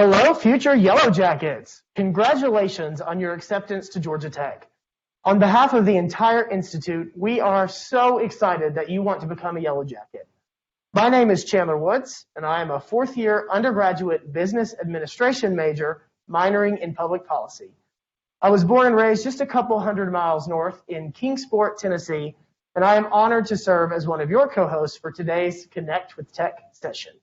Hello, future Yellow Jackets. Congratulations on your acceptance to Georgia Tech. On behalf of the entire Institute, we are so excited that you want to become a Yellow Jacket. My name is Chandler Woods, and I am a fourth-year undergraduate business administration major minoring in public policy. I was born and raised just a couple hundred miles north in Kingsport, Tennessee, and I am honored to serve as one of your co-hosts for today's Connect with Tech session.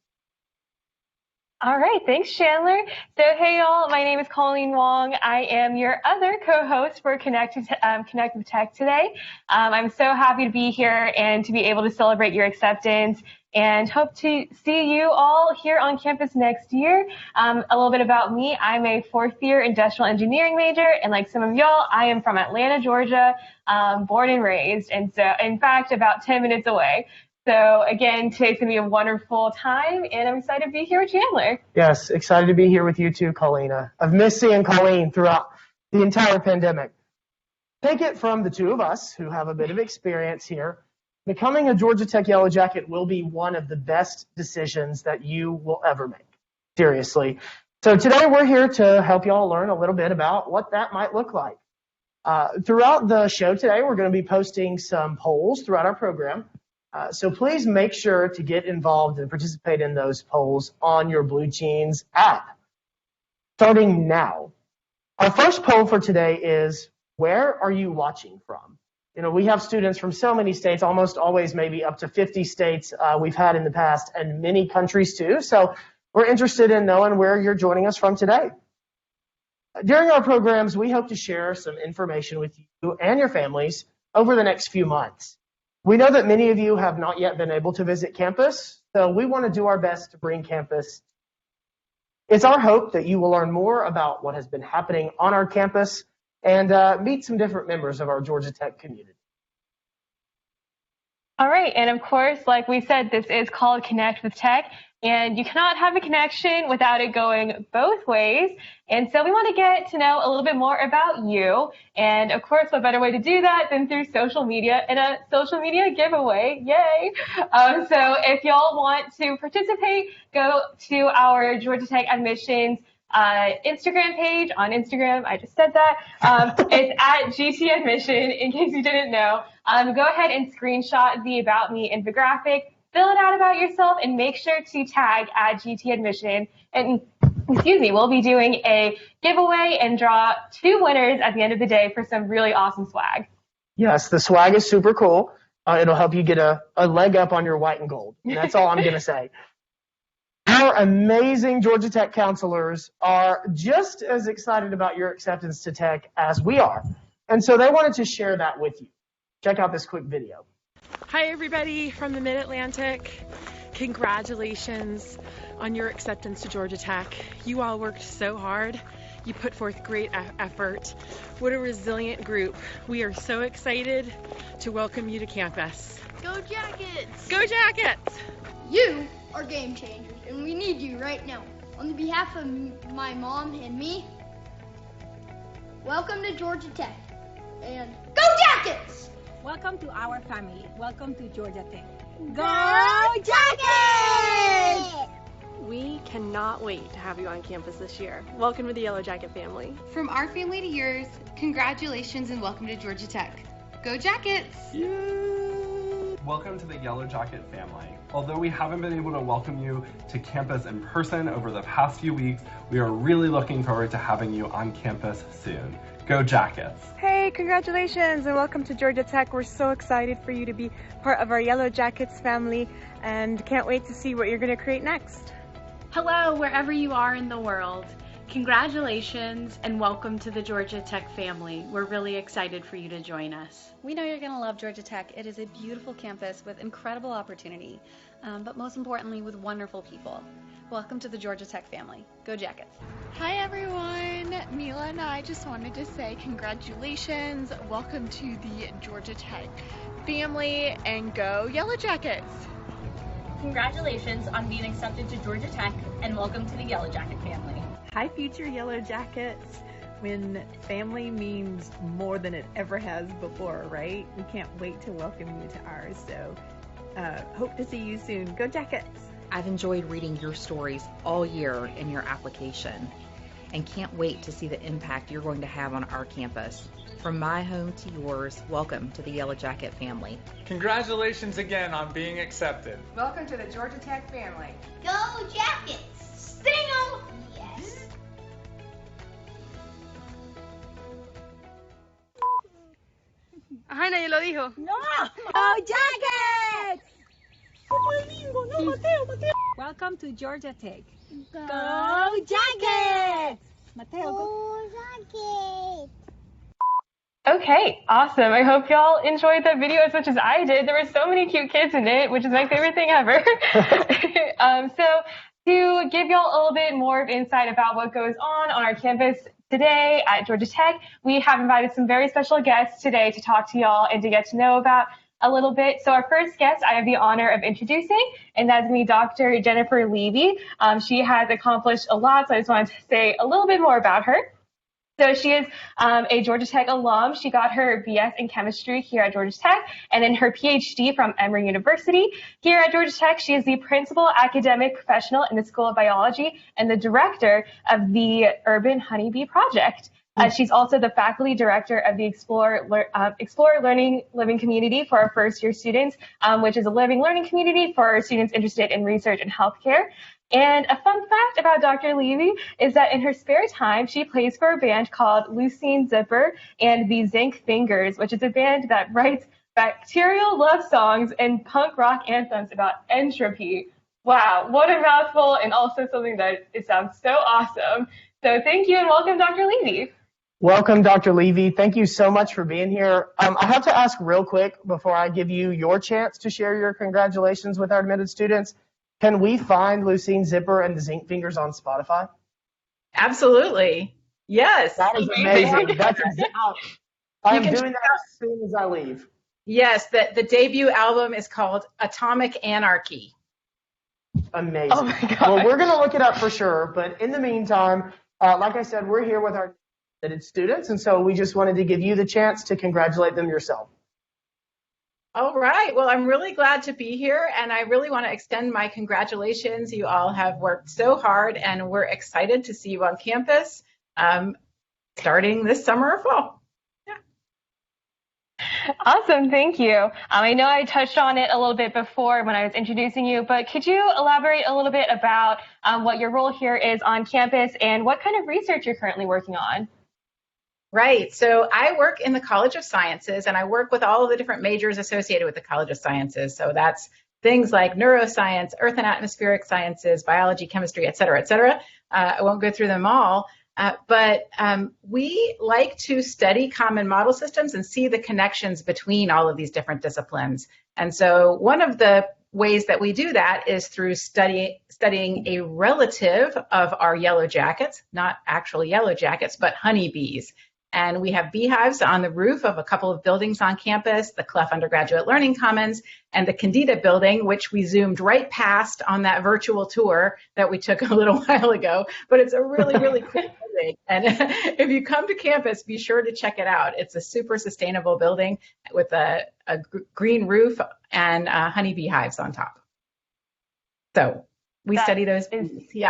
All right, thanks, Chandler. So, hey, y'all, my name is Colleen Wong. I am your other co-host for Connect with Tech today. I'm so happy to be here and to be able to celebrate your acceptance and hope to see you all here on campus next year. A little bit about me. I'm a fourth-year industrial engineering major, and like some of y'all, I am from Atlanta, Georgia, born and raised, and so, in fact, about 10 minutes away. So again, today's going to be a wonderful time, and I'm excited to be here with Chandler. Yes, excited to be here with you too, Colleen. I've missed seeing Colleen throughout the entire pandemic. Take it from the two of us who have a bit of experience here. Becoming a Georgia Tech Yellow Jacket will be one of the best decisions that you will ever make. Seriously. So today we're here to help y'all learn a little bit about what that might look like. Throughout the show today, we're going to be posting some polls throughout our program. So please make sure to get involved and participate in those polls on your Blue Jeans app. Starting now. Our first poll for today is, where are you watching from? You know, we have students from so many states, almost always maybe up to 50 states we've had in the past, and many countries too. So we're interested in knowing where you're joining us from today. During our programs, we hope to share some information with you and your families over the next few months. We know that many of you have not yet been able to visit campus, so we want to do our best to bring campus. It's our hope that you will learn more about what has been happening on our campus and meet some different members of our Georgia Tech community. All right, and of course, like we said, this is called Connect with Tech, and you cannot have a connection without it going both ways. And so we want to get to know a little bit more about you. And of course, what better way to do that than through social media and a social media giveaway. Yay! So if y'all want to participate, go to our Georgia Tech admissions Instagram page on Instagram. I just said that. It's at GT Admission, in case you didn't know. Go ahead and screenshot the About Me infographic, fill it out about yourself, and make sure to tag at GT Admission. And excuse me, we'll be doing a giveaway and draw 2 winners at the end of the day for some really awesome swag. Yes, the swag is super cool. It'll help you get a leg up on your white and gold. And that's all I'm going to say. Our amazing Georgia Tech counselors are just as excited about your acceptance to Tech as we are. And so they wanted to share that with you. Check out this quick video. Hi everybody from the Mid-Atlantic. Congratulations on your acceptance to Georgia Tech. You all worked so hard. You put forth great effort. What a resilient group. We are so excited to welcome you to campus. Go Jackets! Go Jackets! You are game changers, and we need you right now. On the behalf of my mom and me, welcome to Georgia Tech, and go Jackets! Welcome to our family. Welcome to Georgia Tech. Go Jackets! We cannot wait to have you on campus this year. Welcome to the Yellow Jacket family. From our family to yours, congratulations and welcome to Georgia Tech. Go Jackets! Welcome to the Yellow Jacket family. Although we haven't been able to welcome you to campus in person over the past few weeks, we are really looking forward to having you on campus soon. Go Jackets! Hey, congratulations and welcome to Georgia Tech. We're so excited for you to be part of our Yellow Jackets family and can't wait to see what you're going to create next. Hello, wherever you are in the world. Congratulations and welcome to the Georgia Tech family. We're really excited for you to join us. We know you're going to love Georgia Tech. It is a beautiful campus with incredible opportunity, but most importantly with wonderful people. Welcome to the Georgia Tech family. Go Jackets! Hi everyone, Mila and I just wanted to say congratulations, welcome to the Georgia Tech family, and go Yellow Jackets! Congratulations on being accepted to Georgia Tech, and welcome to the Yellow Jacket family. Hi future Yellow Jackets. When family means more than it ever has before, right? We can't wait to welcome you to ours, so hope to see you soon. Go Jackets! I've enjoyed reading your stories all year in your application and can't wait to see the impact you're going to have on our campus. From my home to yours, welcome to the Yellow Jacket family. Congratulations again on being accepted. Welcome to the Georgia Tech family. Go Jackets! Sting 'em! Yes! Ajá, nadie lo dijo. No! Go Jackets! Welcome to Georgia Tech. Go Jackets! Mateo, go Jackets! Okay, awesome. I hope y'all enjoyed that video as much as I did. There were so many cute kids in it, which is my favorite thing ever. So to give y'all a little bit more of insight about what goes on our campus today at Georgia Tech, we have invited some very special guests today to talk to y'all and to get to know about a little bit. So our first guest I have the honor of introducing, and that's me, Dr. Jennifer Levy. She has accomplished a lot, so I just wanted to say a little bit more about her. So she is a Georgia Tech alum. She got her BS in chemistry here at Georgia Tech and then her PhD from Emory University. Here at Georgia Tech, she is the principal academic professional in the School of Biology and the director of the Urban Honeybee Project. She's also the faculty director of the Explore Learning Living Community for our first year students, which is a living learning community for students interested in research and healthcare. And a fun fact about Dr. Levy is that in her spare time, she plays for a band called Lucine Zipper and the Zinc Fingers, which is a band that writes bacterial love songs and punk rock anthems about entropy. Wow, what a mouthful, and also something that it sounds so awesome. So thank you and welcome, Dr. Levy. Welcome, Dr. Levy. Thank you so much for being here. I have to ask real quick before I give you your chance to share your congratulations with our admitted students. Can we find Lucine Zipper and the Zinc Fingers on Spotify? Absolutely. Yes. That is amazing. I'm doing that as soon as I leave. Yes, the debut album is called Atomic Anarchy. Amazing. Oh my God. Well, we're going to look it up for sure. But in the meantime, like I said, we're here with our admitted students. And so we just wanted to give you the chance to congratulate them yourself. All right. Well, I'm really glad to be here, and I really want to extend my congratulations. You all have worked so hard, and we're excited to see you on campus starting this summer or fall. Awesome, thank you. I know I touched on it a little bit before when I was introducing you, but could you elaborate a little bit about what your role here is on campus and what kind of research you're currently working on? Right. So I work in the College of Sciences, and I work with all of the different majors associated with the College of Sciences. So that's things like neuroscience, earth and atmospheric sciences, biology, chemistry, et cetera, et cetera. I won't go through them all, but we like to study common model systems and see the connections between all of these different disciplines. And so one of the ways that we do that is through studying a relative of our yellow jackets, not actual yellow jackets, but honeybees. And we have beehives on the roof of a couple of buildings on campus, the Clough Undergraduate Learning Commons and the Candida building, which we zoomed right past on that virtual tour that we took a little while ago. But it's a really, really cool building. And if you come to campus, be sure to check it out. It's a super sustainable building with a green roof and honeybee hives on top. So we study those bees. Yeah.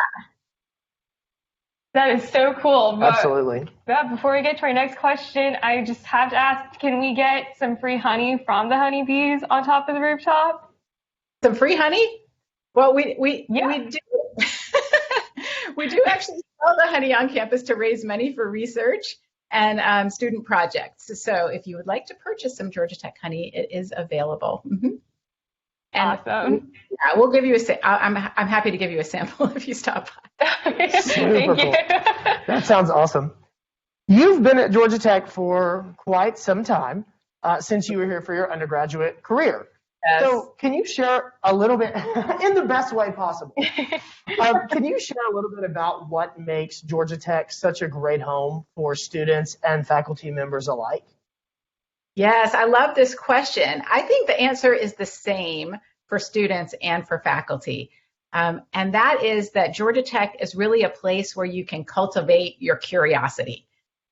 That is so cool. But, absolutely. But before we get to our next question, I just have to ask, can we get some free honey from the honeybees on top of the rooftop? Some free honey? Well, we do. We do actually sell the honey on campus to raise money for research and student projects. So if you would like to purchase some Georgia Tech honey, it is available. Mm-hmm. And awesome. Yeah, we'll give you I'm happy to give you a sample if you stop by. Super cool. That sounds awesome. You've been at Georgia Tech for quite some time since you were here for your undergraduate career. Yes. So can you share a little bit, in the best way possible, can you share a little bit about what makes Georgia Tech such a great home for students and faculty members alike? Yes, I love this question. I think the answer is the same for students and for faculty. And that is that Georgia Tech is really a place where you can cultivate your curiosity.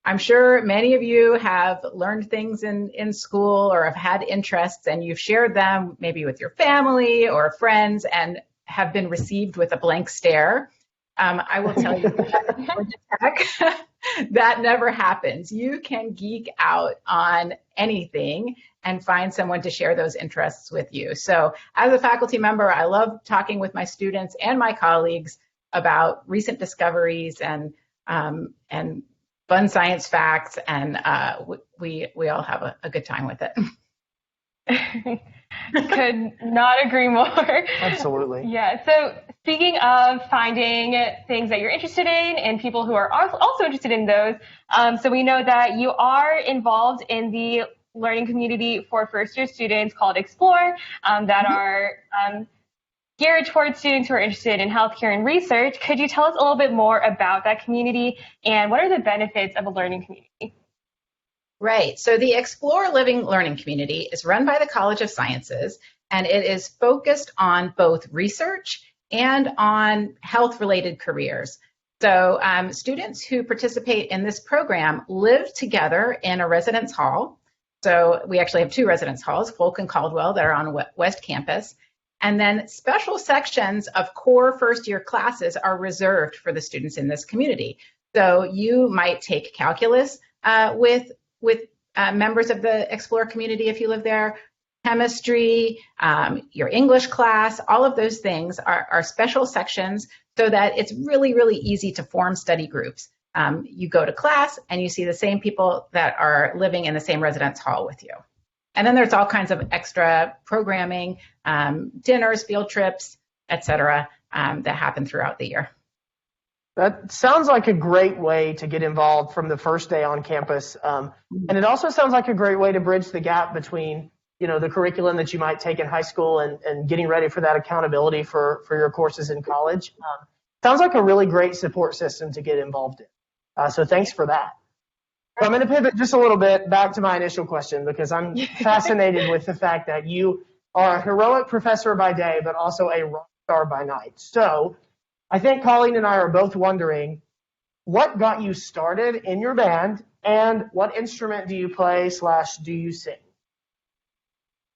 I'm sure many of you have learned things in school or have had interests and you've shared them maybe with your family or friends and have been received with a blank stare. I will tell you that that never happens. You can geek out on anything and find someone to share those interests with you. So as a faculty member, I love talking with my students and my colleagues about recent discoveries and fun science facts, and we all have a good time with it. Could not agree more. Absolutely. Yeah. So speaking of finding things that you're interested in and people who are also interested in those, so we know that you are involved in the learning community for first-year students called Explore that are geared towards students who are interested in healthcare and research. Could you tell us a little bit more about that community and what are the benefits of a learning community? Right. So the Explore Living Learning Community is run by the College of Sciences, and it is focused on both research and on health-related careers. So students who participate in this program live together in a residence hall. So we actually have two residence halls, Folk and Caldwell, that are on West Campus. And then special sections of core first-year classes are reserved for the students in this community. So you might take calculus with members of the Explore community if you live there, chemistry, your English class, all of those things are special sections so that it's really, really easy to form study groups. You go to class and you see the same people that are living in the same residence hall with you. And then there's all kinds of extra programming, dinners, field trips, etc., that happen throughout the year. That sounds like a great way to get involved from the first day on campus. And it also sounds like a great way to bridge the gap between, the curriculum that you might take in high school and getting ready for that accountability for your courses in college. Sounds like a really great support system to get involved in. So thanks for that. So I'm going to pivot just a little bit back to my initial question because I'm fascinated with the fact that you are a heroic professor by day, but also a rock star by night. So I think Colleen and I are both wondering, what got you started in your band and what instrument do you play / do you sing?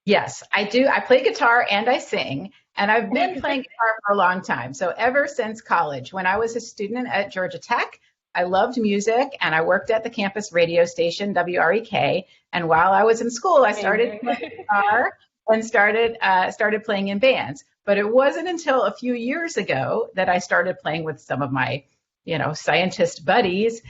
Yes, I do. I play guitar and I sing, and I've been playing guitar for a long time. So ever since college, when I was a student at Georgia Tech, I loved music and I worked at the campus radio station, WREK. And while I was in school, I started playing guitar and started playing in bands. But it wasn't until a few years ago that I started playing with some of my, scientist buddies.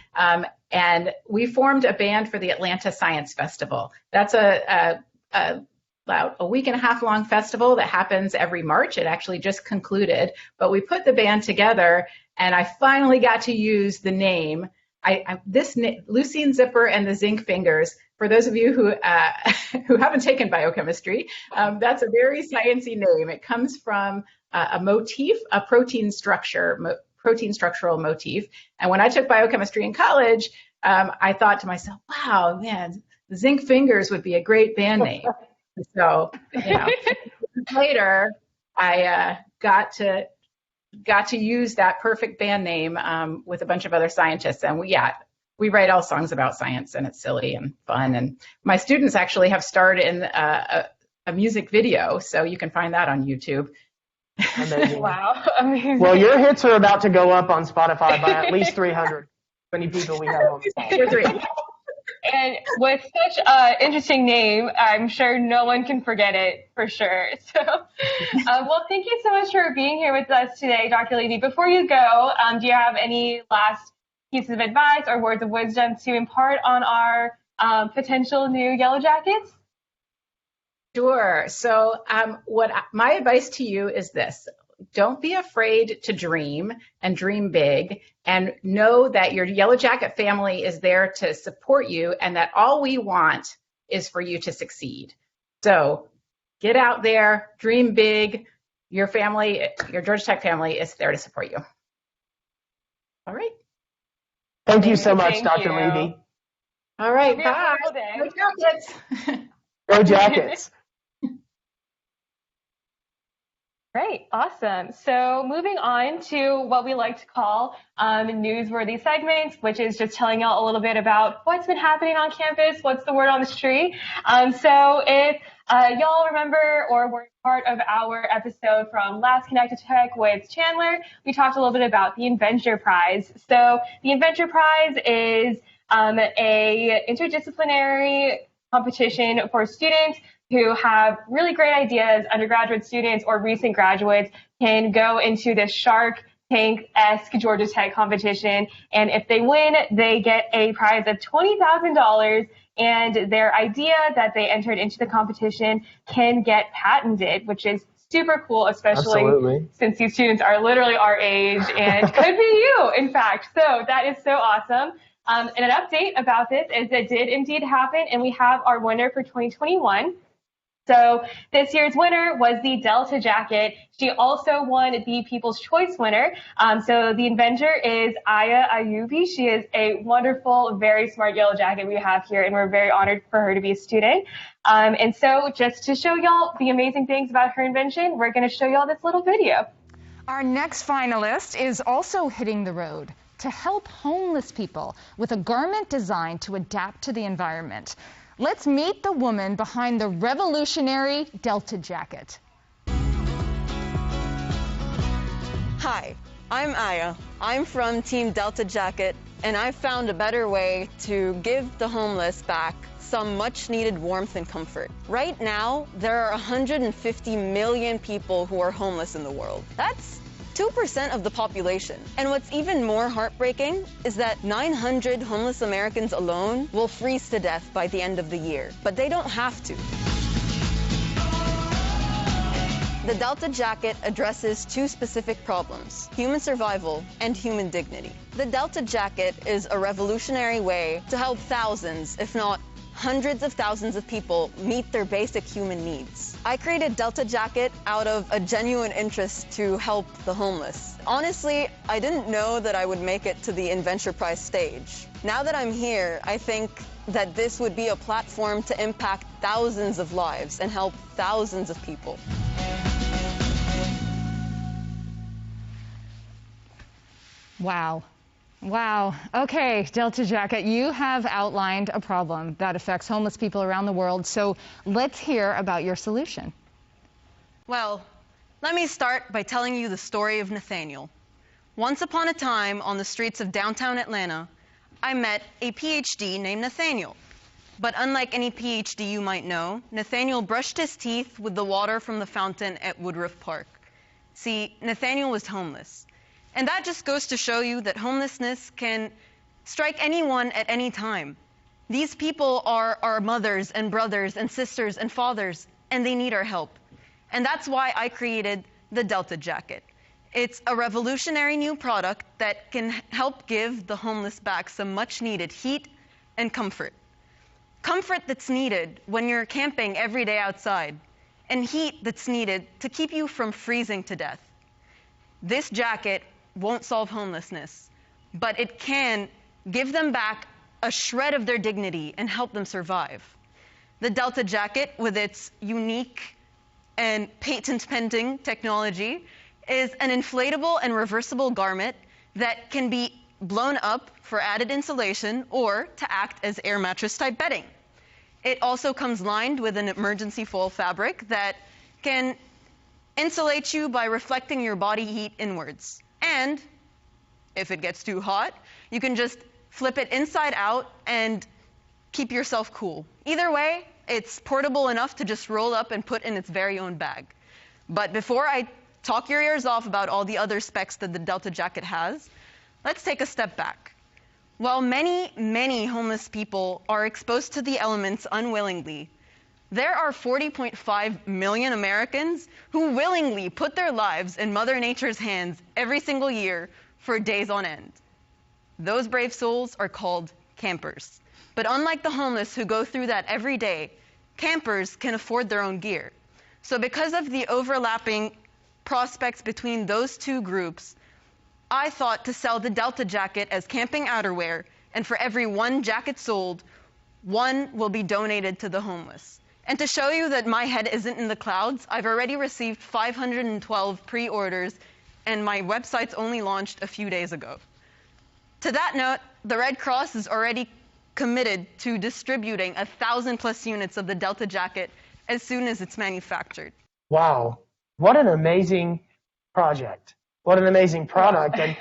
And we formed a band for the Atlanta Science Festival. That's about a week and a half long festival that happens every March. It actually just concluded, but we put the band together and I finally got to use the name. Leucine Zipper and the Zinc Fingers. For those of you who haven't taken biochemistry, that's a very sciencey name. It comes from a motif, a protein structural motif. And when I took biochemistry in college, I thought to myself, wow, man, Zinc Fingers would be a great band name. So, later, I got to use that perfect band name with a bunch of other scientists, and we write all songs about science, and it's silly and fun. And my students actually have starred in a music video, so you can find that on YouTube. Amazing. Wow. Amazing. Well, your hits are about to go up on Spotify by at least 300. Many people we have on Spotify. And with such an interesting name, I'm sure no one can forget it for sure. So, well, thank you so much for being here with us today, Dr. Levy. Before you go, do you have any last pieces of advice or words of wisdom to impart on our potential new Yellow Jackets? Sure. So my advice to you is this. Don't be afraid to dream and dream big, and know that your Yellow Jacket family is there to support you and that all we want is for you to succeed. So get out there, dream big. Your family, your Georgia Tech family is there to support you. All right. Thank you so much, Dr. Levy. All right. Bye. Go Jackets. Go Jackets. Great, awesome. So moving on to what we like to call Newsworthy Segments, which is just telling y'all a little bit about what's been happening on campus, what's the word on the street. So if y'all remember or were part of our episode from last Connected Tech with Chandler, we talked a little bit about the Inventure Prize. So the Inventure Prize is a interdisciplinary competition for students who have really great ideas. Undergraduate students or recent graduates can go into this Shark Tank-esque Georgia Tech competition, and if they win, they get a prize of $20,000, and their idea that they entered into the competition can get patented, which is super cool, especially since these students are literally our age and could be you, in fact. So that is so awesome. And an update about this is it did indeed happen, and we have our winner for 2021. So this year's winner was the Delta Jacket. She also won the People's Choice winner. So the inventor is Aya Ayubi. She is a wonderful, very smart yellow jacket we have here, and we're very honored for her to be a student. And so just to show y'all the amazing things about her invention, we're going to show y'all this little video. Our next finalist is also hitting the road to help homeless people with a garment designed to adapt to the environment. Let's meet the woman behind the revolutionary Delta Jacket. Hi, I'm Aya. I'm from Team Delta Jacket, and I found a better way to give the homeless back some much-needed warmth and comfort. Right now, there are 150 million people who are homeless in the world. That's 2% of the population. And what's even more heartbreaking is that 900 homeless Americans alone will freeze to death by the end of the year. But they don't have to. The Delta Jacket addresses two specific problems: human survival and human dignity. The Delta Jacket is a revolutionary way to help thousands, if not hundreds of thousands of people meet their basic human needs. I created Delta Jacket out of a genuine interest to help the homeless. Honestly, I didn't know that I would make it to the Inventure Prize stage. Now that I'm here, I think that this would be a platform to impact thousands of lives and help thousands of people. Wow. Wow. Okay, Delta Jacket, you have outlined a problem that affects homeless people around the world, so let's hear about your solution. Well, let me start by telling you the story of Nathaniel. Once upon a time, on the streets of downtown Atlanta, I met a PhD named Nathaniel. But unlike any PhD you might know, Nathaniel brushed his teeth with the water from the fountain at Woodruff Park. See, Nathaniel was homeless. And that just goes to show you that homelessness can strike anyone at any time. These people are our mothers and brothers and sisters and fathers, and they need our help. And that's why I created the Delta Jacket. It's a revolutionary new product that can help give the homeless back some much-needed heat and comfort. Comfort that's needed when you're camping every day outside, and heat that's needed to keep you from freezing to death. This jacket won't solve homelessness, but it can give them back a shred of their dignity and help them survive. The Delta Jacket, with its unique and patent-pending technology, is an inflatable and reversible garment that can be blown up for added insulation or to act as air mattress-type bedding. It also comes lined with an emergency foil fabric that can insulate you by reflecting your body heat inwards. And if it gets too hot, you can just flip it inside out and keep yourself cool. Either way, it's portable enough to just roll up and put in its very own bag. But before I talk your ears off about all the other specs that the Delta Jacket has, let's take a step back. While many, many homeless people are exposed to the elements unwillingly, there are 40.5 million Americans who willingly put their lives in Mother Nature's hands every single year for days on end. Those brave souls are called campers. But unlike the homeless who go through that every day, campers can afford their own gear. So because of the overlapping prospects between those two groups, I thought to sell the Delta Jacket as camping outerwear, and for every one jacket sold, one will be donated to the homeless. And to show you that my head isn't in the clouds, I've already received 512 pre-orders, and my website's only launched a few days ago. To that note, the Red Cross is already committed to distributing 1,000+ units of the Delta jacket as soon as it's manufactured. Wow, what an amazing project. What an amazing product. And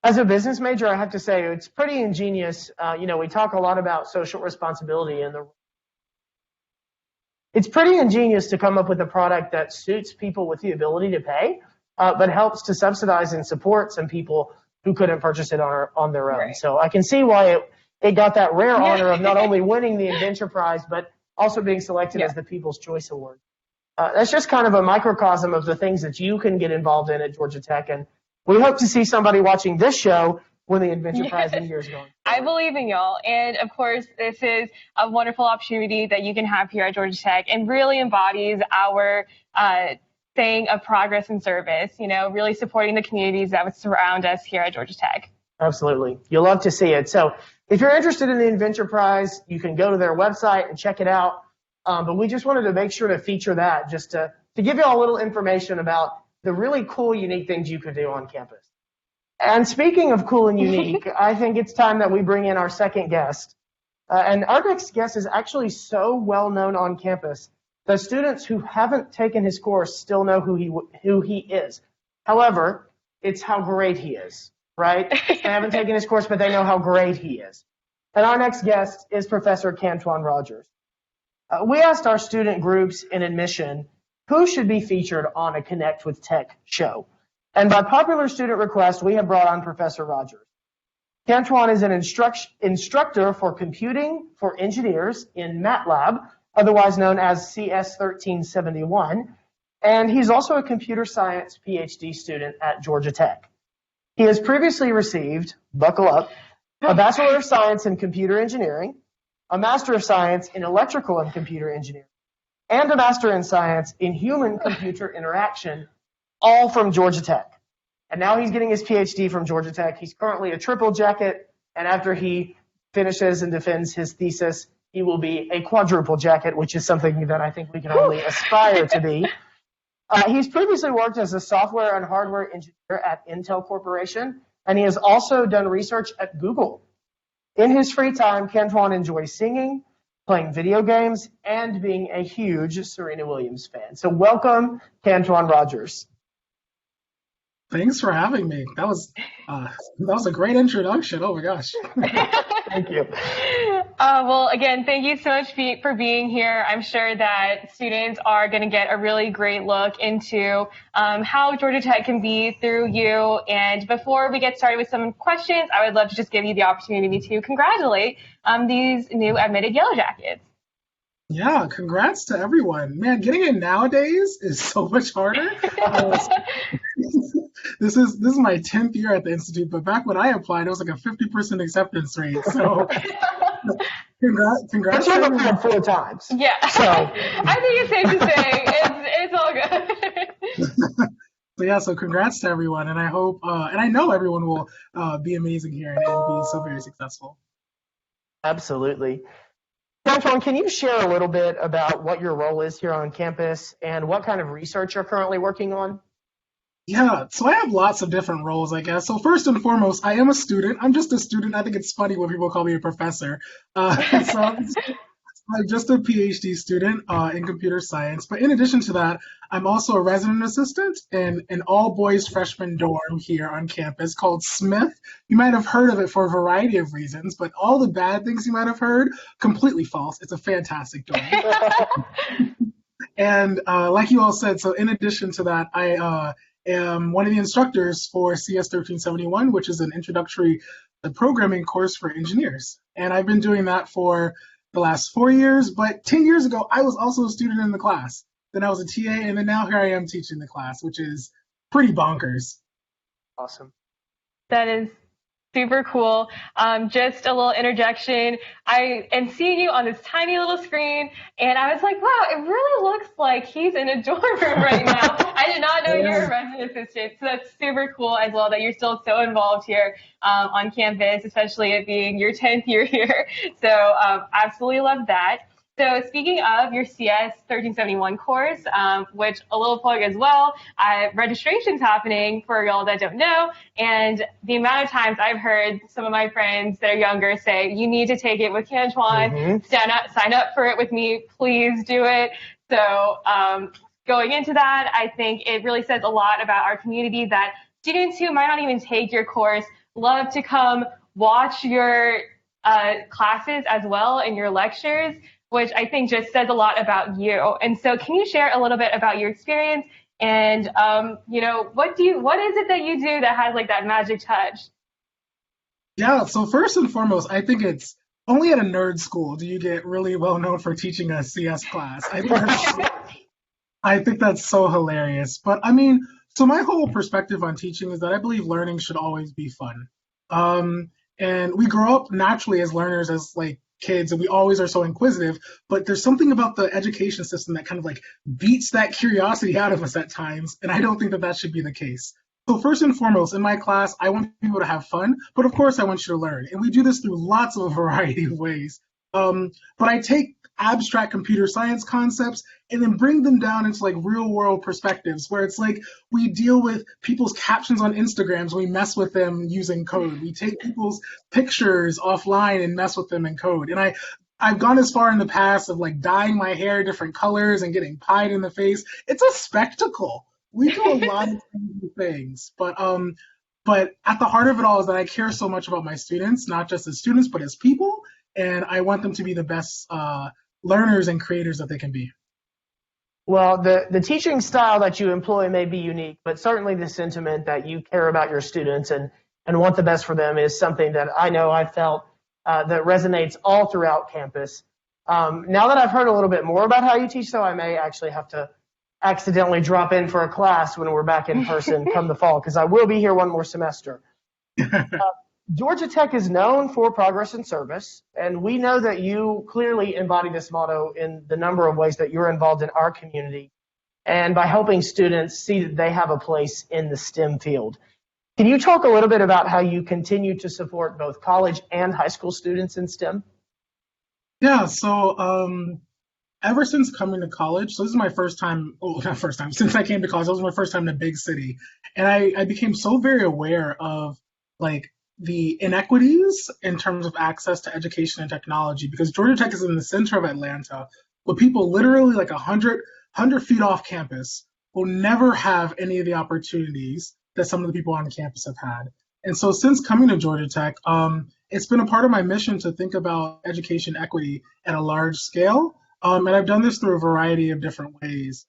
as a business major, I have to say, it's pretty ingenious. We talk a lot about social responsibility, and it's pretty ingenious to come up with a product that suits people with the ability to pay, but helps to subsidize and support some people who couldn't purchase it on their own. Right. So I can see why it got that rare honor of not only winning the Inventor Prize, but also being selected as the People's Choice Award. That's just kind of a microcosm of the things that you can get involved in at Georgia Tech. And we hope to see somebody watching this show win the Inventor Prize in years going. I believe in y'all. And of course, this is a wonderful opportunity that you can have here at Georgia Tech, and really embodies our saying of progress and service, really supporting the communities that would surround us here at Georgia Tech. Absolutely. You'll love to see it. So if you're interested in the Inventor Prize, you can go to their website and check it out. But we just wanted to make sure to feature that, just to give you all a little information about the really cool, unique things you could do on campus. And speaking of cool and unique, I think it's time that we bring in our second guest. And our next guest is actually so well known on campus that students who haven't taken his course still know who he is. However, it's how great he is, right? They haven't taken his course, but they know how great he is. And our next guest is Professor Antoine Rogers. We asked our student groups in admission who should be featured on a Connect with Tech show. And by popular student request, we have brought on Professor Rogers. Antoine is an instructor for computing for engineers in MATLAB, otherwise known as CS 1371, and he's also a computer science PhD student at Georgia Tech. He has previously received, buckle up, a Bachelor of Science in Computer Engineering, a Master of Science in Electrical and Computer Engineering, and a Master in Science in Human-Computer Interaction, all from Georgia Tech. And now he's getting his PhD from Georgia Tech. He's currently a triple jacket, and after he finishes and defends his thesis, he will be a quadruple jacket, which is something that I think we can only aspire to be. He's previously worked as a software and hardware engineer at Intel Corporation, and he has also done research at Google. In his free time, Antoine enjoys singing, playing video games, and being a huge Serena Williams fan. So welcome, Antoine Rogers. Thanks for having me. That was a great introduction. Oh my gosh. Thank you. Well, again, thank you so much for being here. I'm sure that students are going to get a really great look into how Georgia Tech can be through you. And before we get started with some questions, I would love to just give you the opportunity to congratulate these new admitted Yellow Jackets. Yeah, congrats to everyone. Man, getting in nowadays is so much harder. This is my 10th year at the Institute, but back when I applied, it was like a 50% acceptance rate. So congrats. I've applied 4 times. Yeah, so I think it's safe to say it's all good. So congrats to everyone, and I hope, and I know everyone will be amazing here and be so very successful. Absolutely. Antoine, can you share a little bit about what your role is here on campus and what kind of research you're currently working on? Yeah, so I have lots of different roles, I guess. So first and foremost, I am a student. I'm just a student. I think it's funny when people call me a professor. So I'm just a PhD student in computer science. But in addition to that, I'm also a resident assistant in an all-boys freshman dorm here on campus called Smith. You might have heard of it for a variety of reasons, but all the bad things you might have heard, completely false. It's a fantastic dorm. And like you all said, so in addition to that, I am one of the instructors for CS 1371, which is an introductory programming course for engineers. And I've been doing that for the last 4 years, but 10 years ago, I was also a student in the class. Then I was a TA, and then now here I am teaching the class, which is pretty bonkers. Awesome. That is super cool. Just a little interjection. I am seeing you on this tiny little screen, and I was like, wow, it really looks like he's in a dorm room right now. I did not know you were a resident assistant, so that's super cool as well that you're still so involved here on campus, especially it being your 10th year here. So absolutely love that. So speaking of your CS 1371 course, which a little plug as well, registration's happening for y'all that don't know, and the amount of times I've heard some of my friends that are younger say, you need to take it with Antoine, sign up for it with me, please do it. So going into that, I think it really says a lot about our community that students who might not even take your course love to come watch your classes as well and your lectures, which I think just says a lot about you. And so can you share a little bit about your experience and, what is it that you do that has like that magic touch? Yeah, so first and foremost, I think it's only at a nerd school do you get really well known for teaching a CS class. I think that's so hilarious. But I mean, so my whole perspective on teaching is that I believe learning should always be fun. And we grow up naturally as learners, as like kids, and we always are so inquisitive, but there's something about the education system that kind of like beats that curiosity out of us at times, and I don't think that that should be the case. So first and foremost, in my class, I want people to have fun, but of course I want you to learn, and we do this through lots of a variety of ways. But I take abstract computer science concepts and then bring them down into like real world perspectives where it's like we deal with people's captions on Instagrams, we mess with them using code. We take people's pictures offline and mess with them in code. And I've gone as far in the past of like dyeing my hair different colors and getting pied in the face. It's a spectacle. We do a lot of things, but at the heart of it all is that I care so much about my students, not just as students, but as people. And I want them to be the best learners and creators that they can be. Well, the teaching style that you employ may be unique, but certainly the sentiment that you care about your students and want the best for them is something that I know I felt that resonates all throughout campus. Now that I've heard a little bit more about how you teach, though, I may actually have to accidentally drop in for a class when we're back in person come the fall, because I will be here one more semester. Georgia Tech is known for progress and service, and we know that you clearly embody this motto in the number of ways that you're involved in our community and by helping students see that they have a place in the STEM field. Can you talk a little bit about how you continue to support both college and high school students in STEM? Yeah, so ever since coming to college, so this is my first time, since I came to college, this was my first time in a big city. And I became so very aware of like the inequities in terms of access to education and technology, because Georgia Tech is in the center of Atlanta, but people literally like 100 feet off campus will never have any of the opportunities that some of the people on campus have had. And so since coming to Georgia Tech, it's been a part of my mission to think about education equity at a large scale. And I've done this through a variety of different ways.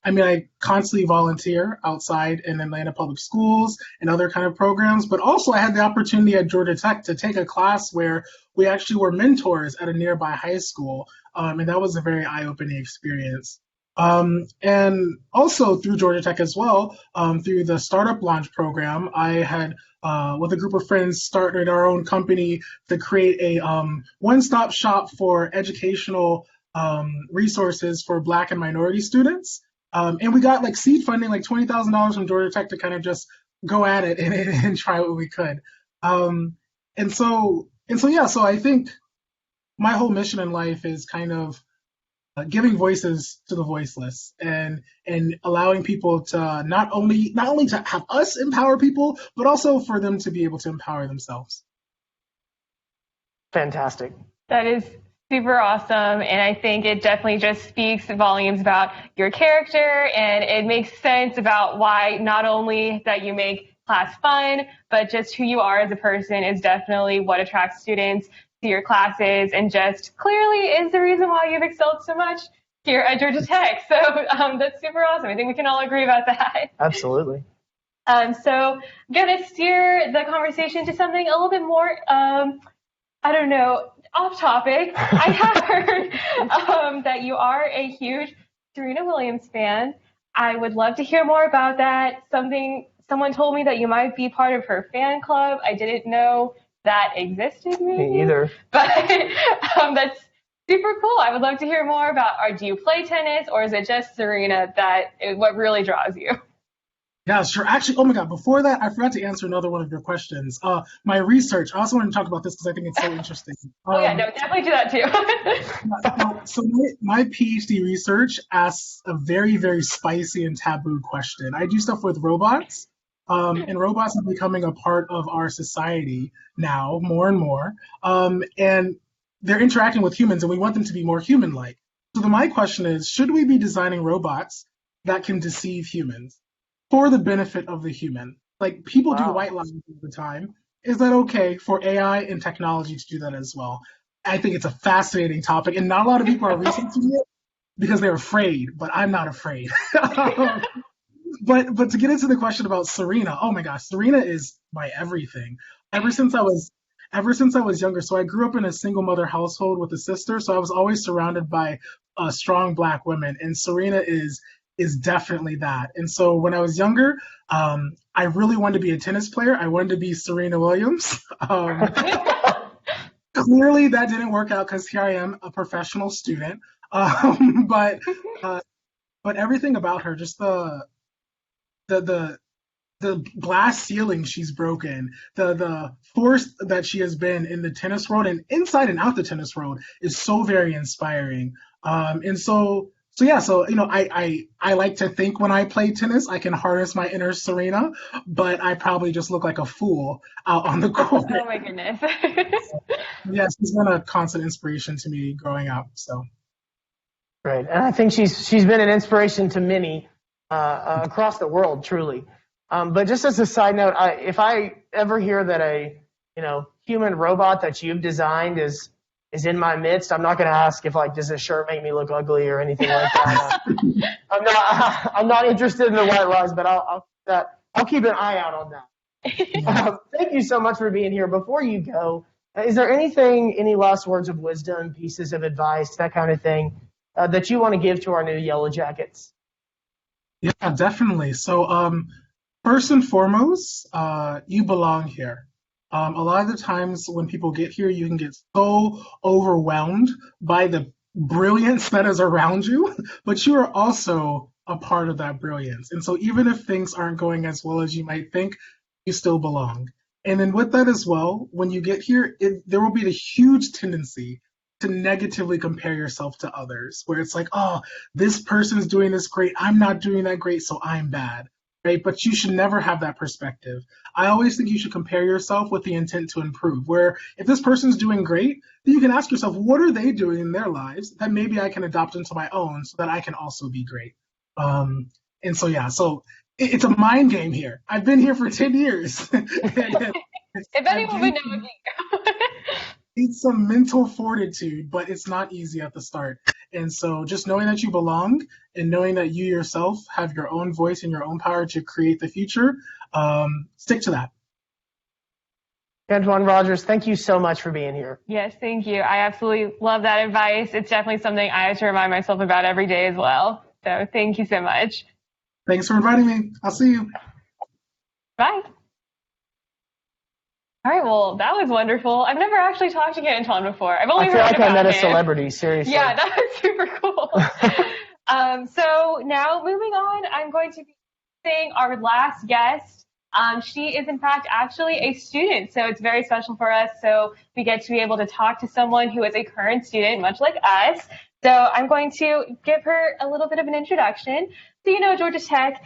I constantly volunteer outside in Atlanta public schools and other kind of programs, but also I had the opportunity at Georgia Tech to take a class where we actually were mentors at a nearby high school. And that was a very eye-opening experience. And also through Georgia Tech as well, through the Startup Launch program, I had, with a group of friends, started our own company to create a one-stop shop for educational resources for Black and minority students. And we got like seed funding, like $20,000 from Georgia Tech to kind of just go at it and try what we could. So I think my whole mission in life is kind of giving voices to the voiceless and allowing people to not only to have us empower people, but also for them to be able to empower themselves. Fantastic. That is super awesome, and I think it definitely just speaks volumes about your character, and it makes sense about why not only that you make class fun, but just who you are as a person is definitely what attracts students to your classes, and just clearly is the reason why you've excelled so much here at Georgia Tech. So that's super awesome. I think we can all agree about that. Absolutely. So I'm going to steer the conversation to something a little bit more, off topic. I have heard that you are a huge Serena Williams fan. I would love to hear more about that. Someone told me that you might be part of her fan club. I didn't know that existed, maybe. Me either. But that's super cool. I would love to hear more about, do you play tennis, or is it just Serena that is what really draws you? Yeah, sure. Actually, oh my God, before that, I forgot to answer another one of your questions. My research, I also want to talk about this because I think it's so interesting. Oh yeah, no, definitely do that too. So my PhD research asks a very, very spicy and taboo question. I do stuff with robots, and robots are becoming a part of our society now, more and more. And they're interacting with humans, and we want them to be more human-like. So my question is, should we be designing robots that can deceive humans for the benefit of the human? Like, people do white lies all the time. Is that okay for AI and technology to do that as well? I think it's a fascinating topic, and not a lot of people are researching it because they're afraid, but I'm not afraid. But to get into the question about Serena, oh my gosh, Serena is my everything. Ever since I was younger, so I grew up in a single mother household with a sister, so I was always surrounded by strong Black women, and Serena is definitely that. And so when I was younger, I really wanted to be a tennis player. I wanted to be Serena Williams. Clearly, that didn't work out because here I am, a professional student. But everything about her, just the glass ceiling she's broken, the force that she has been in the tennis world and inside and out the tennis world is so very inspiring. So I like to think when I play tennis I can harness my inner Serena, but I probably just look like a fool out on the court. Oh my goodness. Yes, she's been a constant inspiration to me growing up. So. Right, and I think she's been an inspiration to many across the world, truly. But just as a side note, if I ever hear that a human robot that you've designed is in my midst, I'm not going to ask if does this shirt make me look ugly or anything like that. I'm not interested in the white lies, but I'll keep an eye out on that. Thank you so much for being here. Before you go, is there any last words of wisdom, pieces of advice, that kind of thing, that you want to give to our new Yellow Jackets? Yeah, definitely. So first and foremost, you belong here. A lot of the times when people get here, you can get so overwhelmed by the brilliance that is around you, but you are also a part of that brilliance. And so even if things aren't going as well as you might think, you still belong. And then with that as well, when you get here, there will be a huge tendency to negatively compare yourself to others, where it's like, oh, this person's doing this great, I'm not doing that great, so I'm bad. Right? But you should never have that perspective. I always think you should compare yourself with the intent to improve, where if this person's doing great, then you can ask yourself, what are they doing in their lives that maybe I can adopt into my own so that I can also be great? So it's a mind game here. I've been here for 10 years. If anyone would know me. It's some mental fortitude, but it's not easy at the start. And so just knowing that you belong and knowing that you yourself have your own voice and your own power to create the future, stick to that. Antoine Rogers, thank you so much for being here. Yes, thank you. I absolutely love that advice. It's definitely something I have to remind myself about every day as well. So thank you so much. Thanks for inviting me. I'll see you. Bye. All right, well, that was wonderful. I've never actually talked to Antoine before. I've only heard about him. I met a celebrity, seriously. Yeah, that was super cool. So now moving on, I'm going to be introducing our last guest. She is, in fact, actually a student, so it's very special for us. So we get to be able to talk to someone who is a current student, much like us. So I'm going to give her a little bit of an introduction. So Georgia Tech,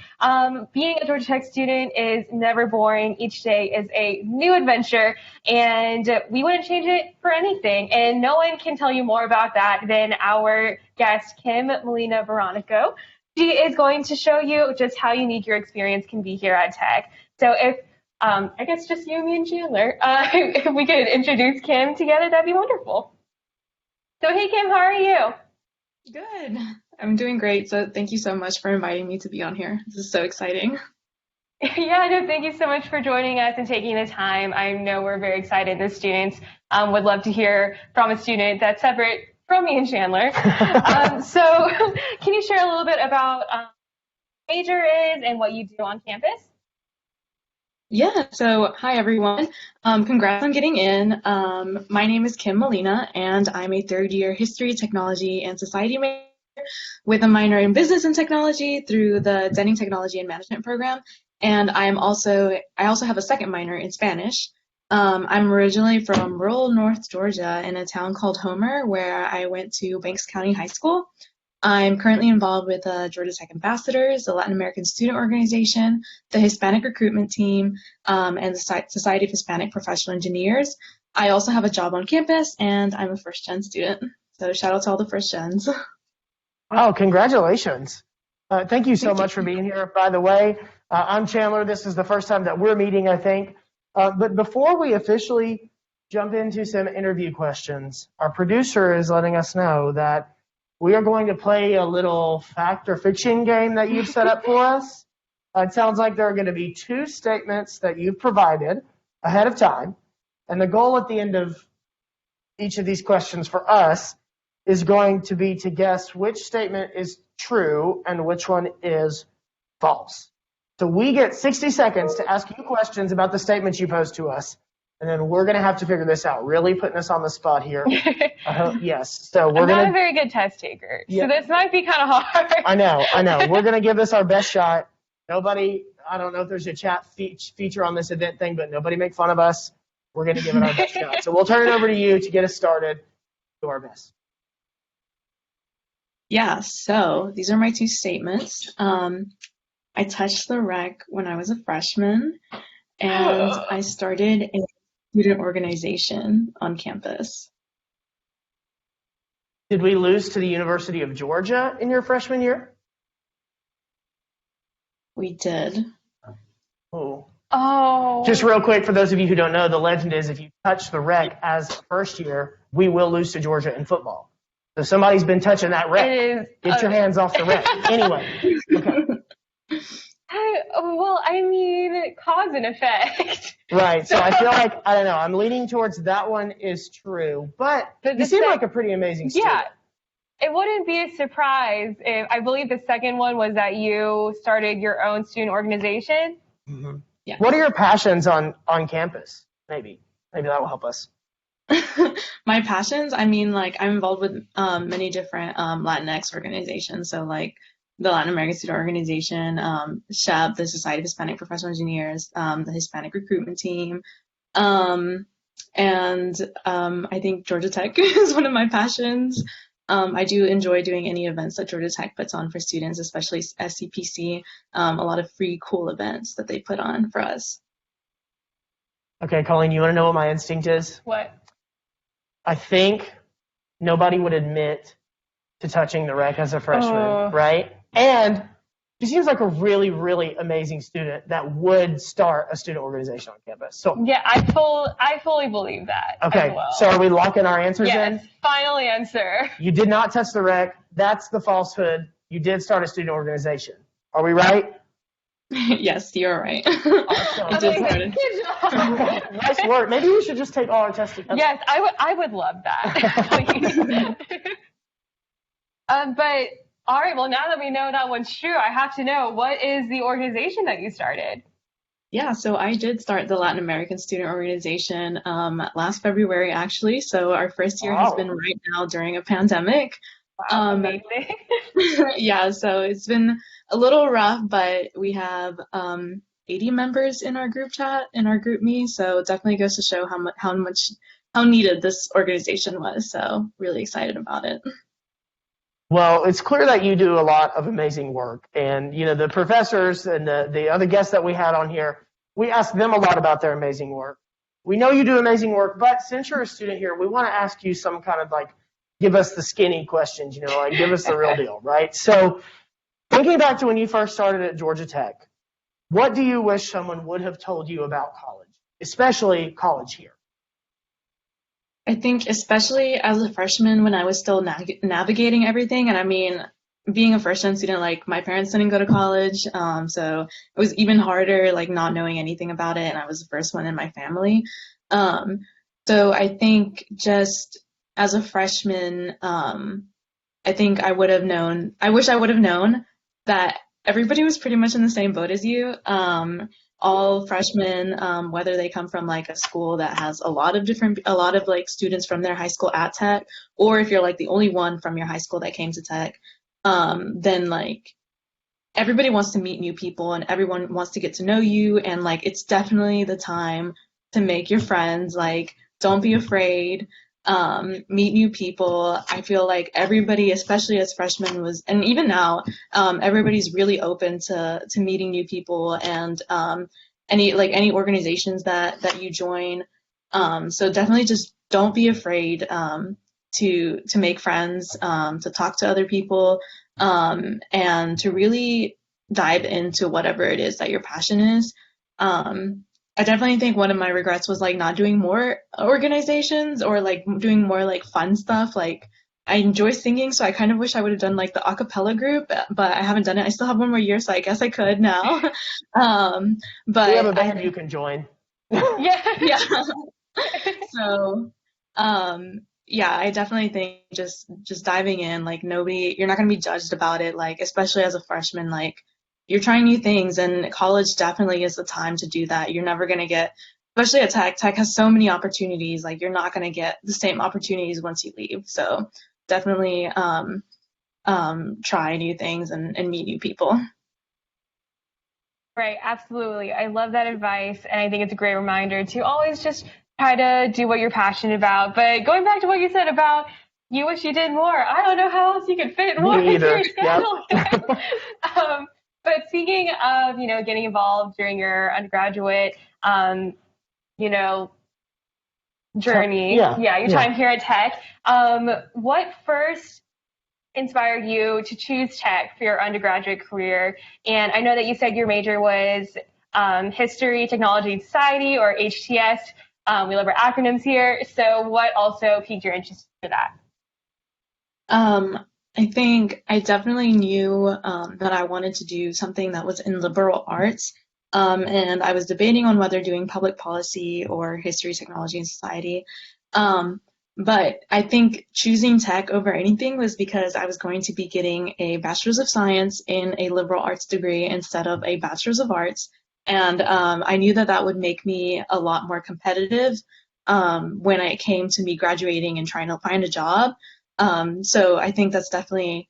being a Georgia Tech student is never boring. Each day is a new adventure, and we wouldn't change it for anything. And no one can tell you more about that than our guest, Kim Molina Veronico. She is going to show you just how unique your experience can be here at Tech. So if, I guess just you, me, and Chandler, if we could introduce Kim together, that'd be wonderful. So hey, Kim, how are you? Good. I'm doing great. So thank you so much for inviting me to be on here. This is so exciting. Yeah, no, thank you so much for joining us and taking the time. I know we're very excited. The students would love to hear from a student that's separate from me and Chandler. So can you share a little bit about what major is and what you do on campus? Yeah, so hi everyone. Congrats on getting in. My name is Kim Molina, and I'm a third-year History, Technology, and Society major with a minor in Business and Technology through the Denning Technology and Management program. And I also have a second minor in Spanish. I'm originally from rural North Georgia in a town called Homer, where I went to Banks County High School. I'm currently involved with Georgia Tech Ambassadors, the Latin American Student Organization, the Hispanic Recruitment Team, and the Society of Hispanic Professional Engineers. I also have a job on campus, and I'm a first-gen student. So shout out to all the first-gens. Oh, congratulations. Thank you so much for being here. By the way, I'm Chandler. This is the first time that we're meeting, I think. But before we officially jump into some interview questions, our producer is letting us know that we are going to play a little fact or fiction game that you've set up for us. It sounds like there are going to be 2 statements that you've provided ahead of time. And the goal at the end of each of these questions for us is going to be to guess which statement is true and which one is false. So we get 60 seconds to ask you questions about the statements you pose to us. And then we're going to have to figure this out. Really putting us on the spot here. Yes. So we're I'm not going a very good test taker, so this might be kind of hard. I know. We're going to give this our best shot. Nobody, I don't know if there's a chat feature on this event thing, but nobody make fun of us. We're going to give it our best shot. So we'll turn it over to you to get us started. Do our best. Yeah, so these are my 2 statements. I touched the rec when I was a freshman, and I started a student organization on campus. Did we lose to the University of Georgia in your freshman year? We did. Oh. Just real quick, for those of you who don't know, the legend is if you touch the rec as first year, we will lose to Georgia in football. So somebody's been touching that rec. Get your hands off the rec. Anyway. Okay. Cause and effect. Right. So I feel like, I don't know, I'm leaning towards that one is true. But you seem like a pretty amazing student. Yeah. It wouldn't be a surprise if, I believe the second one was that you started your own student organization. Mm-hmm. Yeah. What are your passions on campus? Maybe that will help us. My passions, I'm involved with many different Latinx organizations. So the Latin American Student Organization, SHEP, the Society of Hispanic Professional Engineers, the Hispanic Recruitment Team, and I think Georgia Tech is one of my passions. I do enjoy doing any events that Georgia Tech puts on for students, especially SCPC, a lot of free, cool events that they put on for us. Okay, Colleen, you want to know what my instinct is? What? I think nobody would admit to touching the rec as a freshman, right? And she seems like a really, really amazing student that would start a student organization on campus. So yeah, I fully believe that. Okay, as well. So are we locking our answers in? Yes, final answer. You did not touch the rec. That's the falsehood. You did start a student organization. Are we right? Yes, you're right. Awesome. Good job. Nice work. Maybe we should just take all our testing. Yes, I would love that. But all right, well, now that we know that one's true, I have to know, what is the organization that you started? Yeah, so I did start the Latin American Student Organization last February, actually. So our first year has been right now during a pandemic. Wow, amazing. Yeah, so it's been a little rough, but we have 80 members in our group chat, in our group me. So it definitely goes to show how needed this organization was. So really excited about it. Well, it's clear that you do a lot of amazing work. And, the professors and the other guests that we had on here, we asked them a lot about their amazing work. We know you do amazing work, but since you're a student here, we want to ask you some kind of give us the skinny questions, give us the real deal, right? So thinking back to when you first started at Georgia Tech, what do you wish someone would have told you about college, especially college here? I think especially as a freshman when I was still navigating everything, and being a first-gen student, my parents didn't go to college, so it was even harder, not knowing anything about it, and I was the first one in my family. So I think just as a freshman, I think I wish I would have known that everybody was pretty much in the same boat as you. All freshmen, whether they come from a school that has a lot of students from their high school at Tech, or if you're the only one from your high school that came to Tech, then everybody wants to meet new people and everyone wants to get to know you, and like it's definitely the time to make your friends. Like, don't be afraid. Meet new people. I feel like everybody, especially as freshmen, and even now, everybody's really open to meeting new people, and any organizations that you join. So definitely just don't be afraid to make friends, to talk to other people, and to really dive into whatever it is that your passion is. I definitely think one of my regrets was like not doing more organizations or like doing more like fun stuff. Like, I enjoy singing, so I kind of wish I would have done like the a cappella group, but I haven't done it. I still have one more year, so I guess I could now. But we have a band you can join. Yeah. So, yeah, I definitely think just diving in, like you're not going to be judged about it. Like, especially as a freshman, like you're trying new things, and college definitely is the time to do that. You're never going to get, especially at Tech. Tech has so many opportunities. Like, you're not going to get the same opportunities once you leave. So definitely, try new things and meet new people. Right, absolutely. I love that advice, and I think it's a great reminder to always just try to do what you're passionate about. But going back to what you said about you wish you did more, I don't know how else you could fit more into your schedule. Yep. But speaking of, getting involved during your undergraduate, journey, your time here at Tech, what first inspired you to choose Tech for your undergraduate career? And I know that you said your major was History, Technology, and Society, or HTS. We love our acronyms here. So what also piqued your interest for that? I think I definitely knew that I wanted to do something that was in liberal arts. And I was debating on whether doing public policy or history, technology, and society. But I think choosing Tech over anything was because I was going to be getting a Bachelor's of Science in a liberal arts degree instead of a Bachelor's of Arts. And I knew that would make me a lot more competitive when it came to me graduating and trying to find a job. So I think that's definitely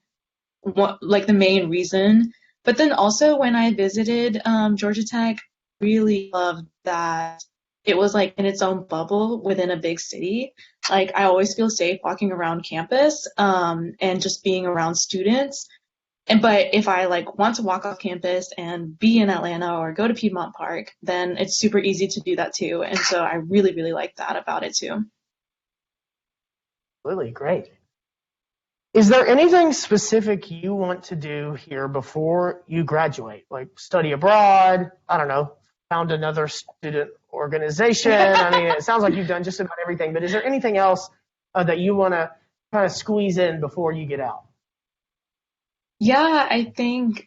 the main reason. But then also when I visited Georgia Tech, I really loved that it was like in its own bubble within a big city. Like, I always feel safe walking around campus and just being around students. But if I want to walk off campus and be in Atlanta or go to Piedmont Park, then it's super easy to do that too. And so I really, really like that about it too. Really great. Is there anything specific you want to do here before you graduate? Like study abroad? I don't know. Found another student organization? I mean, it sounds like you've done just about everything, but is there anything else that you want to kind of squeeze in before you get out? Yeah, I think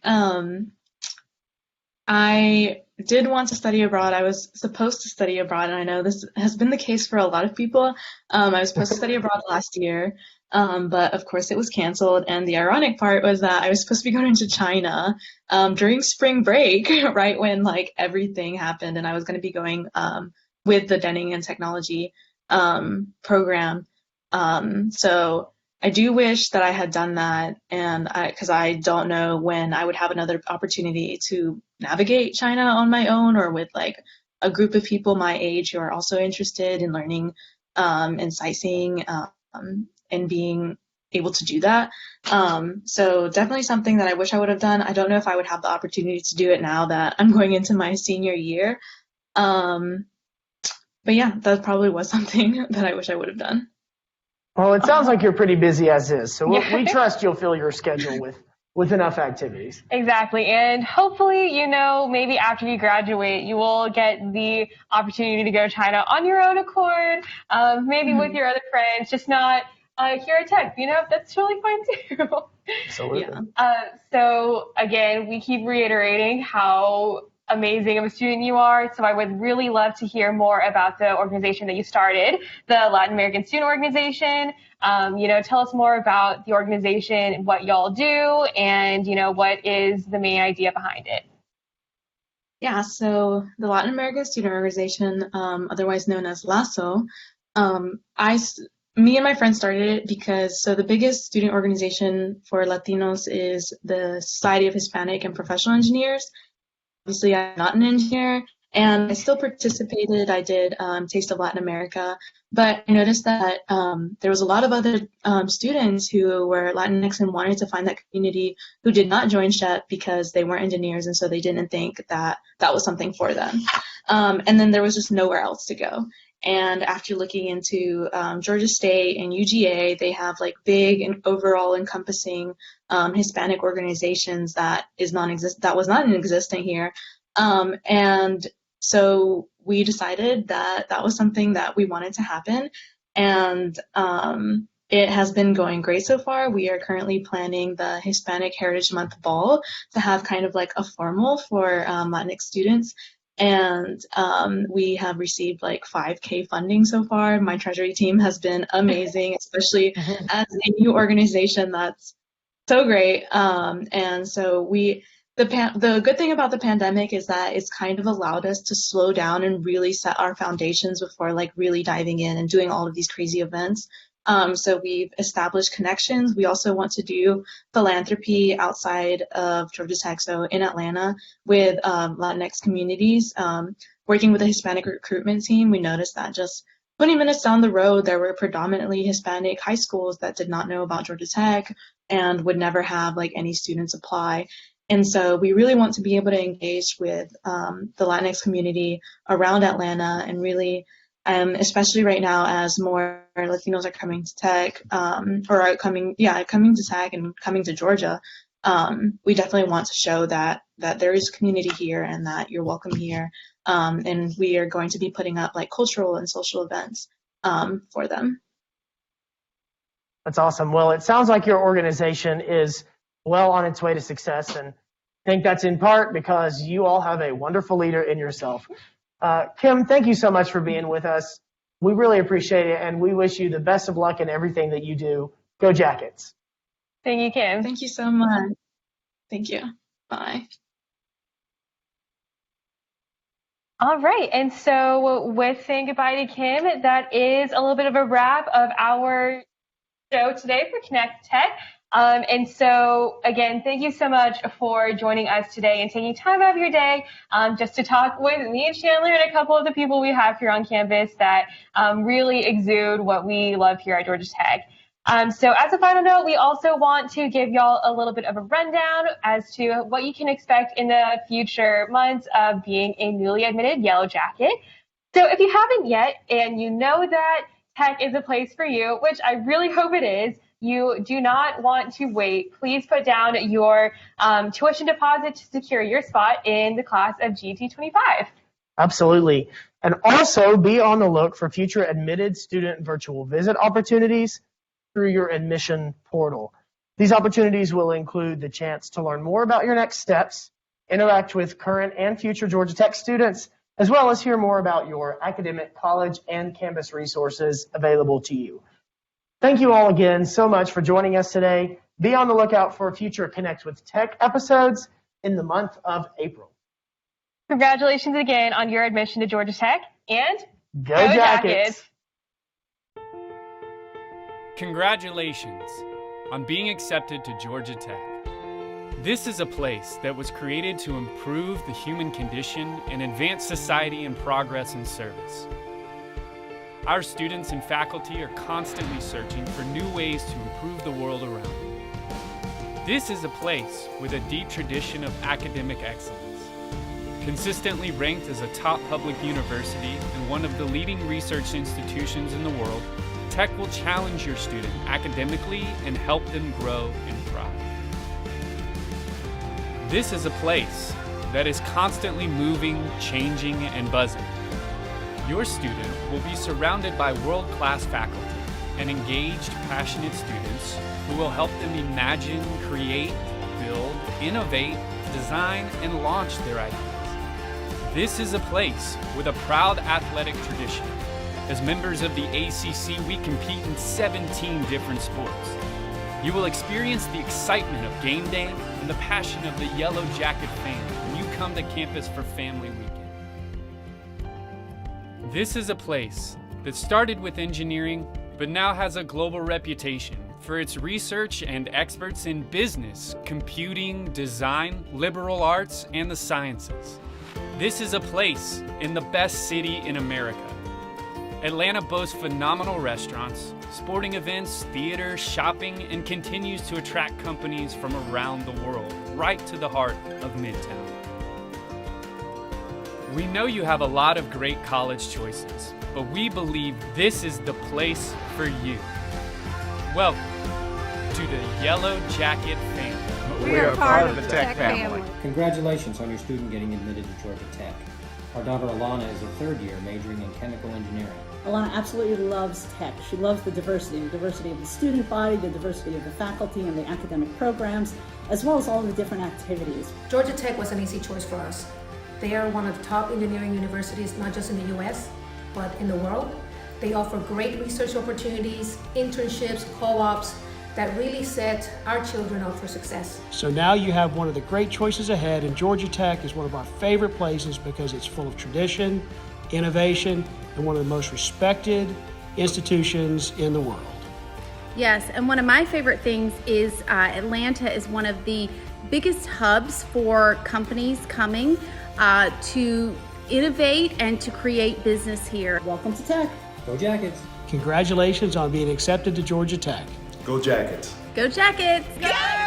I did want to study abroad. I was supposed to study abroad, and I know this has been the case for a lot of people. I was supposed to study abroad last year, but of course it was canceled. And the ironic part was that I was supposed to be going to China during spring break, right when everything happened, and I was going to be going with the Denning and Technology program. So I do wish that I had done that, and because I don't know when I would have another opportunity to navigate China on my own or with a group of people my age who are also interested in learning and sightseeing and being able to do that. So definitely something that I wish I would have done. I don't know if I would have the opportunity to do it now that I'm going into my senior year. But yeah, that probably was something that I wish I would have done. Well, it sounds like you're pretty busy as is, so we trust you'll fill your schedule with enough activities. Exactly, and hopefully, maybe after you graduate, you will get the opportunity to go to China on your own accord, maybe with your other friends, just not here at Tech. That's totally fine too. Absolutely. So again, we keep reiterating how amazing of a student you are. So I would really love to hear more about the organization that you started, the Latin American Student Organization. Tell us more about the organization, what y'all do, and, what is the main idea behind it. Yeah, so the Latin American Student Organization, otherwise known as LASO, I me and my friend started it because the biggest student organization for Latinos is the Society of Hispanic and Professional Engineers. Obviously, I'm not an engineer, and I still participated. I did Taste of Latin America, but I noticed that there was a lot of other students who were Latinx and wanted to find that community who did not join SHEP because they weren't engineers, and so they didn't think that that was something for them. And then there was just nowhere else to go. And after looking into Georgia State and UGA, they have like big and overall encompassing Hispanic organizations that was not existing here. And so we decided that that was something that we wanted to happen. And it has been going great so far. We are currently planning the Hispanic Heritage Month Ball to have kind of like a formal for Latinx students. And we have received like $5,000 funding so far. My treasury team has been amazing, especially as a new organization. That's so great. And so the good thing about the pandemic is that it's kind of allowed us to slow down and really set our foundations before like really diving in and doing all of these crazy events. So we've established connections. We also want to do philanthropy outside of Georgia Tech, so in Atlanta with Latinx communities. Working with a Hispanic recruitment team, we noticed that just 20 minutes down the road, there were predominantly Hispanic high schools that did not know about Georgia Tech and would never have like any students apply. And so we really want to be able to engage with the Latinx community around Atlanta and really especially right now as more Latinos are coming to Tech, or are coming to Tech and coming to Georgia, we definitely want to show that there is community here and that you're welcome here. And we are going to be putting up like cultural and social events for them. That's awesome. Well, it sounds like your organization is well on its way to success, and I think that's in part because you all have a wonderful leader in yourself. Kim, thank you so much for being with us. We really appreciate it, and we wish you the best of luck in everything that you do. Go Jackets. Thank you, Kim. Thank you so much. Thank you. Bye. All right, and so with saying goodbye to Kim, that is a little bit of a wrap of our show today for Connect Tech. And so, again, thank you so much for joining us today and taking time out of your day just to talk with me and Chandler and a couple of the people we have here on campus that really exude what we love here at Georgia Tech. So as a final note, we also want to give y'all a little bit of a rundown as to what you can expect in the future months of being a newly admitted Yellow Jacket. So if you haven't yet and you know that Tech is a place for you, which I really hope it is, you do not want to wait, please put down your tuition deposit to secure your spot in the class of GT25. Absolutely. And also be on the look for future admitted student virtual visit opportunities through your admission portal. These opportunities will include the chance to learn more about your next steps, interact with current and future Georgia Tech students, as well as hear more about your academic, college, and campus resources available to you. Thank you all again so much for joining us today. Be on the lookout for future Connect with Tech episodes in the month of April. Congratulations again on your admission to Georgia Tech, and Go Jackets! Congratulations on being accepted to Georgia Tech. This is a place that was created to improve the human condition and advance society in progress and service. Our students and faculty are constantly searching for new ways to improve the world around them. This is a place with a deep tradition of academic excellence. Consistently ranked as a top public university and one of the leading research institutions in the world, Tech will challenge your student academically and help them grow and thrive. This is a place that is constantly moving, changing, and buzzing. Your student will be surrounded by world-class faculty and engaged, passionate students who will help them imagine, create, build, innovate, design, and launch their ideas. This is a place with a proud athletic tradition. As members of the ACC, we compete in 17 different sports. You will experience the excitement of game day and the passion of the Yellow Jacket family when you come to campus for family weekend. This is a place that started with engineering but now has a global reputation for its research and experts in business, computing, design, liberal arts, and the sciences. This is a place in the best city in America. Atlanta boasts phenomenal restaurants, sporting events, theater, shopping, and continues to attract companies from around the world, right to the heart of Midtown. We know you have a lot of great college choices, but we believe this is the place for you. Welcome to the Yellow Jacket family. We are part of the Tech family. Congratulations on your student getting admitted to Georgia Tech. Our daughter Alana is a third year majoring in chemical engineering. Alana absolutely loves tech. She loves the diversity of the student body, the diversity of the faculty and the academic programs, as well as all the different activities. Georgia Tech was an easy choice for us. They are one of the top engineering universities, not just in the US, but in the world. They offer great research opportunities, internships, co-ops that really set our children up for success. So now you have one of the great choices ahead, and Georgia Tech is one of our favorite places because it's full of tradition, innovation, and one of the most respected institutions in the world. Yes, and one of my favorite things is Atlanta is one of the biggest hubs for companies coming to innovate and to create business here. Welcome to Tech. Go Jackets. Congratulations on being accepted to Georgia Tech. Go Jackets. Go Jackets. Go!